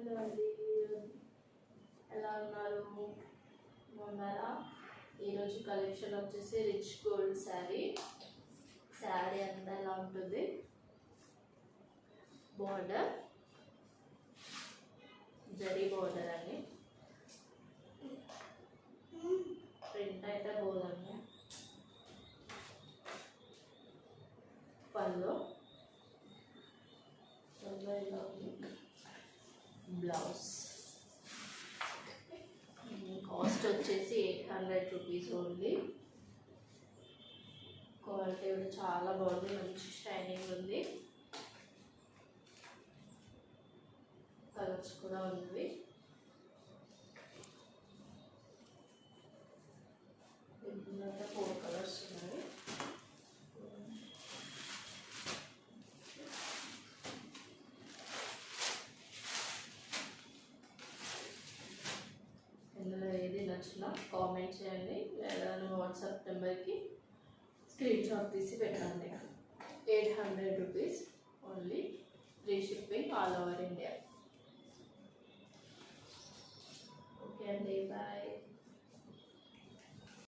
Hello అండి, ఎలా ఉన్నారు? బాగున్నారా? ఈరోజు కలెక్షన్ వచ్చేసి రిచ్ గోల్డ్ శారీ అంతా ఎలా ఉంటుంది, బార్డర్ జరీ బార్డర్ అండి. ప్రింట్ అయితే పోదండి. పళ్ళు ఇలా ఉంది. బ్లౌజ్ కాస్ట్ వచ్చేసి 800 రూపీస్ ఓన్లీ. క్వాలిటీ కూడా చాలా బాగుంది, మంచి షైనింగ్ ఉంది. కలర్స్ కూడా ఉంది. ఇందులో 4 కలర్స్ ఉన్నాయి. ఇందులో ఏది నచ్చినా కామెంట్ చేయండి, లేదా వాట్సాప్ నెంబర్కి స్క్రీన్ షాట్ తీసి పెట్టండి. 800 rupees only, free shipping all over India.